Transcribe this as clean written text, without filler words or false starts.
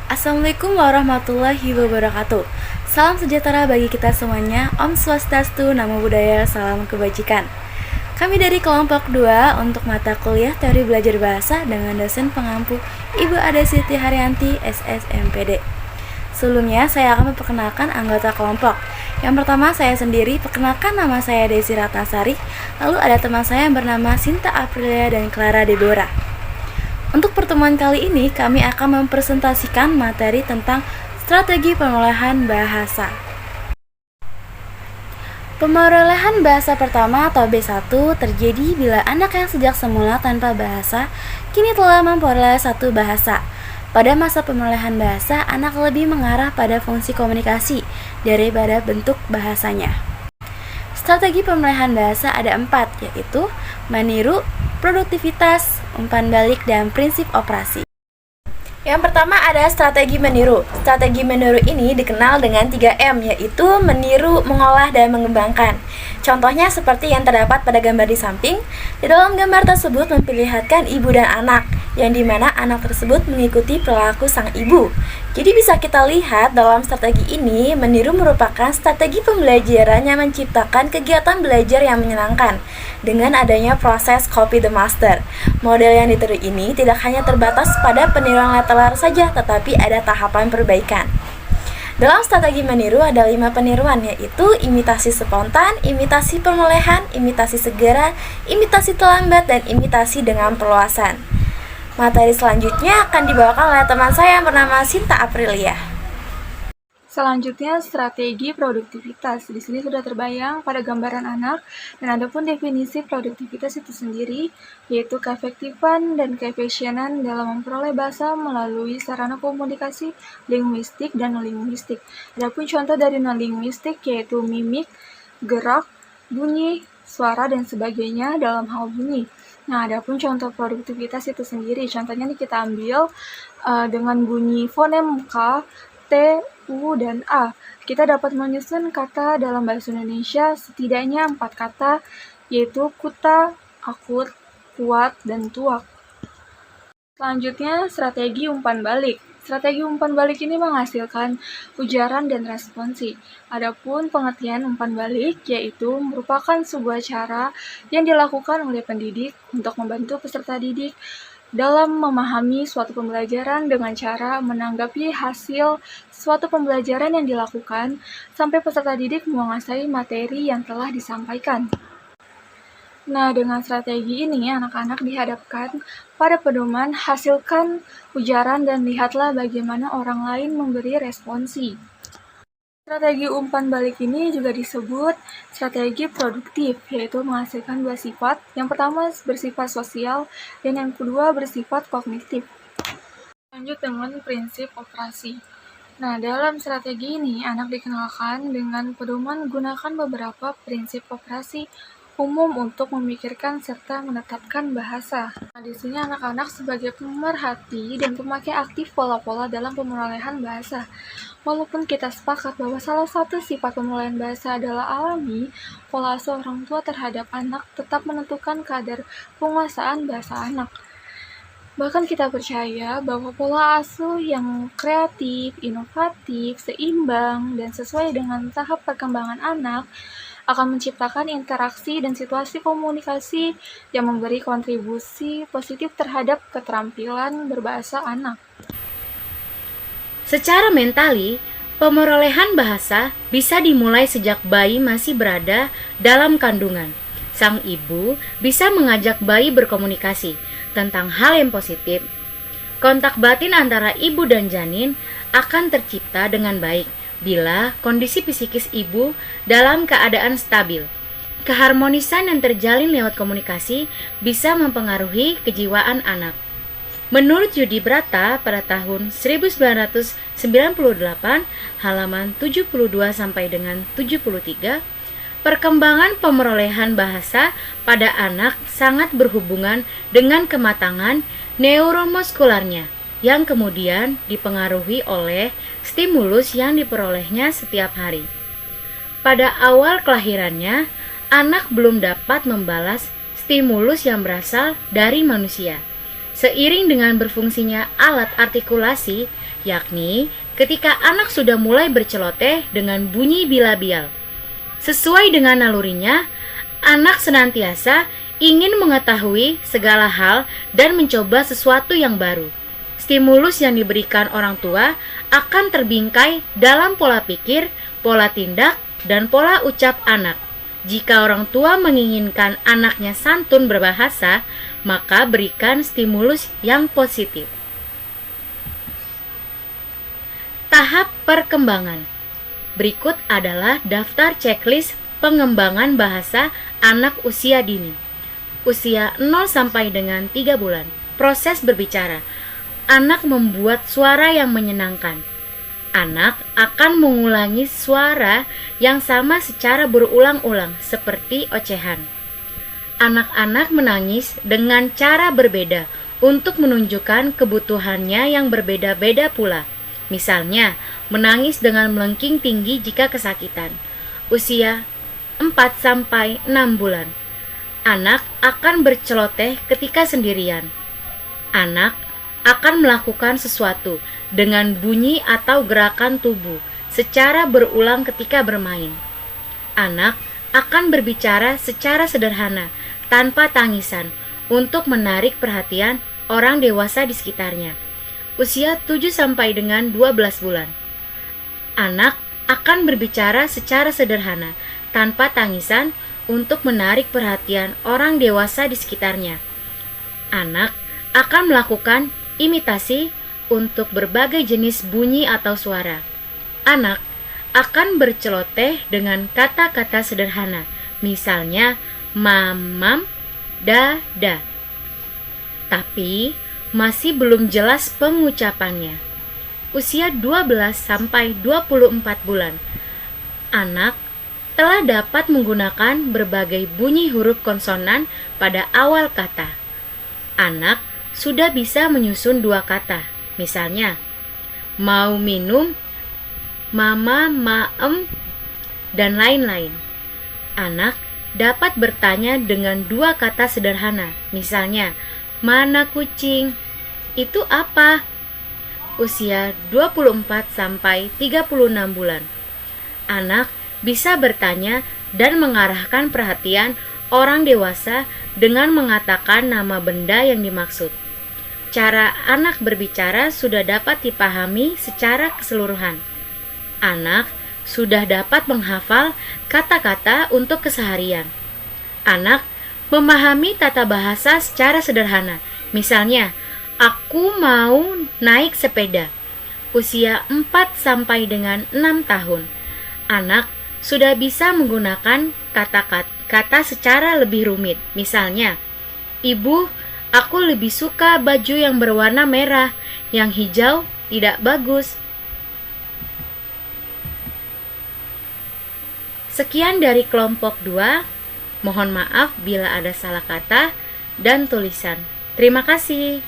Assalamualaikum warahmatullahi wabarakatuh. Salam sejahtera bagi kita semuanya. Om Swastiastu, Namo Buddhaya, salam kebajikan. Kami dari kelompok 2 untuk mata kuliah Teori Belajar Bahasa dengan dosen pengampu Ibu Ada Siti Haryanti, SSMPD. Sebelumnya saya akan memperkenalkan anggota kelompok. Yang pertama saya sendiri, perkenalkan nama saya Desi Ratnasari. Lalu ada teman saya yang bernama Sinta Aprilia dan Clara Deborah. Untuk pertemuan kali ini, kami akan mempresentasikan materi tentang strategi perolehan bahasa. Perolehan bahasa pertama atau B1 terjadi bila anak yang sejak semula tanpa bahasa, kini telah memperoleh satu bahasa. Pada masa perolehan bahasa, anak lebih mengarah pada fungsi komunikasi daripada bentuk bahasanya. Strategi perolehan bahasa ada 4, yaitu meniru, produktivitas, umpan balik, dan prinsip operasi. Yang pertama ada strategi meniru. Strategi meniru ini dikenal dengan 3M, yaitu meniru, mengolah, dan mengembangkan. Contohnya seperti yang terdapat pada gambar di samping. Di dalam gambar tersebut memperlihatkan ibu dan anak, yang dimana anak tersebut mengikuti perilaku sang ibu. Jadi bisa kita lihat dalam strategi ini, meniru merupakan strategi pembelajaran yang menciptakan kegiatan belajar yang menyenangkan dengan adanya proses copy the master. Model yang ditiru ini tidak hanya terbatas pada peniruan lateral saja, tetapi ada tahapan perbaikan. Dalam strategi meniru ada 5 peniruan, yaitu imitasi spontan, imitasi perolehan, imitasi segera, imitasi terlambat, dan imitasi dengan perluasan. Materi selanjutnya akan dibawakan oleh teman saya yang bernama Sinta Aprilia. Selanjutnya, strategi produktivitas. Di sini sudah terbayang pada gambaran anak, dan ada pun definisi produktivitas itu sendiri, yaitu keefektifan dan keefisienan dalam memperoleh bahasa melalui sarana komunikasi linguistik dan non-linguistik. Ada pun contoh dari non-linguistik, yaitu mimik, gerak, bunyi, suara, dan sebagainya dalam hal bunyi. Nah, ada pun contoh produktivitas itu sendiri. Contohnya nih kita ambil dengan bunyi fonem K, T, U, dan A. Kita dapat menyusun kata dalam bahasa Indonesia setidaknya 4 kata, yaitu kuta, akut, kuat, dan tuak. Selanjutnya, strategi umpan balik. Strategi umpan balik ini menghasilkan ujaran dan responsi. Adapun pengertian umpan balik yaitu merupakan sebuah cara yang dilakukan oleh pendidik untuk membantu peserta didik dalam memahami suatu pembelajaran dengan cara menanggapi hasil suatu pembelajaran yang dilakukan sampai peserta didik menguasai materi yang telah disampaikan. Nah, dengan strategi ini, anak-anak dihadapkan pada pedoman hasilkan ujaran dan lihatlah bagaimana orang lain memberi responsi. Strategi umpan balik ini juga disebut strategi produktif, yaitu menghasilkan 2 sifat. Yang pertama bersifat sosial, dan yang kedua bersifat kognitif. Lanjut dengan prinsip operasi. Nah, dalam strategi ini, anak dikenalkan dengan pedoman gunakan beberapa prinsip operasi umum untuk memikirkan serta menetapkan bahasa. Nah, di sini anak-anak sebagai pemerhati dan pemakai aktif pola-pola dalam pemerolehan bahasa. Walaupun kita sepakat bahwa salah satu sifat pemerolehan bahasa adalah alami, pola asuh orang tua terhadap anak tetap menentukan kadar penguasaan bahasa anak. Bahkan kita percaya bahwa pola asuh yang kreatif, inovatif, seimbang, dan sesuai dengan tahap perkembangan anak akan menciptakan interaksi dan situasi komunikasi yang memberi kontribusi positif terhadap keterampilan berbahasa anak. Secara mentali, pemerolehan bahasa bisa dimulai sejak bayi masih berada dalam kandungan. Sang ibu bisa mengajak bayi berkomunikasi tentang hal yang positif. Kontak batin antara ibu dan janin akan tercipta dengan baik bila kondisi psikis ibu dalam keadaan stabil. Keharmonisan yang terjalin lewat komunikasi bisa mempengaruhi kejiwaan anak. Menurut Yudi Brata pada tahun 1998, halaman 72 sampai dengan 73, perkembangan pemerolehan bahasa pada anak sangat berhubungan dengan kematangan neuromuskularnya, yang kemudian dipengaruhi oleh stimulus yang diperolehnya setiap hari. Pada awal kelahirannya, anak belum dapat membalas stimulus yang berasal dari manusia. Seiring dengan berfungsinya alat artikulasi yakni ketika anak sudah mulai berceloteh dengan bunyi bilabial. Sesuai dengan nalurinya, anak senantiasa ingin mengetahui segala hal dan mencoba sesuatu yang baru. Stimulus yang diberikan orang tua akan terbingkai dalam pola pikir, pola tindak, dan pola ucap anak. Jika orang tua menginginkan anaknya santun berbahasa, maka berikan stimulus yang positif. Tahap perkembangan. Berikut adalah daftar checklist pengembangan bahasa anak usia dini. Usia 0 sampai dengan 3 bulan. Proses berbicara. Anak membuat suara yang menyenangkan. Anak akan mengulangi suara yang sama secara berulang-ulang seperti ocehan. Anak-anak menangis dengan cara berbeda untuk menunjukkan kebutuhannya yang berbeda-beda pula. Misalnya, menangis dengan melengking tinggi jika kesakitan. Usia 4 sampai 6 bulan. Anak akan berceloteh ketika sendirian. Anak akan melakukan sesuatu dengan bunyi atau gerakan tubuh secara berulang ketika bermain. Anak akan berbicara secara sederhana tanpa tangisan untuk menarik perhatian orang dewasa di sekitarnya. Usia 7 sampai dengan 12 bulan. Anak akan berbicara secara sederhana tanpa tangisan untuk menarik perhatian orang dewasa di sekitarnya. Anak akan melakukan imitasi untuk berbagai jenis bunyi atau suara. Anak akan berceloteh dengan kata-kata sederhana, misalnya mamam, dada. Tapi masih belum jelas pengucapannya. Usia 12 sampai 24 bulan. Anak telah dapat menggunakan berbagai bunyi huruf konsonan pada awal kata. Anak sudah bisa menyusun 2 kata, misalnya mau minum, mama, maem, dan lain-lain. Anak dapat bertanya dengan 2 kata sederhana, misalnya mana kucing, itu apa? Usia 24 sampai 36 bulan. Anak bisa bertanya dan mengarahkan perhatian orang dewasa dengan mengatakan nama benda yang dimaksud. Cara anak berbicara sudah dapat dipahami secara keseluruhan. Anak sudah dapat menghafal kata-kata untuk keseharian. Anak memahami tata bahasa secara sederhana. Misalnya, aku mau naik sepeda. Usia 4 sampai dengan 6 tahun. Anak sudah bisa menggunakan kata-kata secara lebih rumit. Misalnya, ibu, aku lebih suka baju yang berwarna merah, yang hijau tidak bagus. Sekian dari kelompok 2. Mohon maaf bila ada salah kata dan tulisan. Terima kasih.